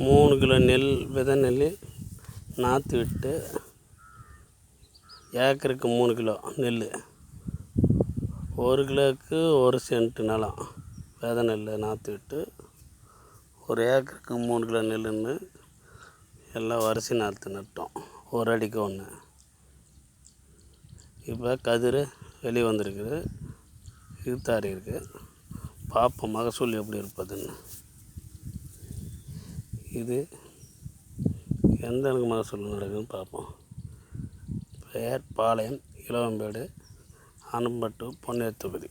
3 kilo விதை நெல் நாற்று விட்டு, ஏக்கருக்கு 3 கிலோ நெல், 1 கிலோவுக்கு 1 சென்ட் நிலம் விதை நெல் நாற்று விட்டு, ஒரு ஏக்கருக்கு 3 கிலோ நெல்லுன்னு எல்லாம் வரிசை நாற்று நட்டோம், ஒரு அடிக்கு ஒன்று. இப்போ கதிர் வெளியே வந்திருக்குது, இழுத்தாரி இருக்குது. பார்ப்போம் மகசூல் எப்படி இருப்பதுன்னு. இது எந்த அளவுக்கு மகசூல் நடக்குதுன்னு பார்ப்போம். பெயர் பாளையம், இளவம்பேடு, அனும்பட்டு, பொன்னியர் தொகுதி.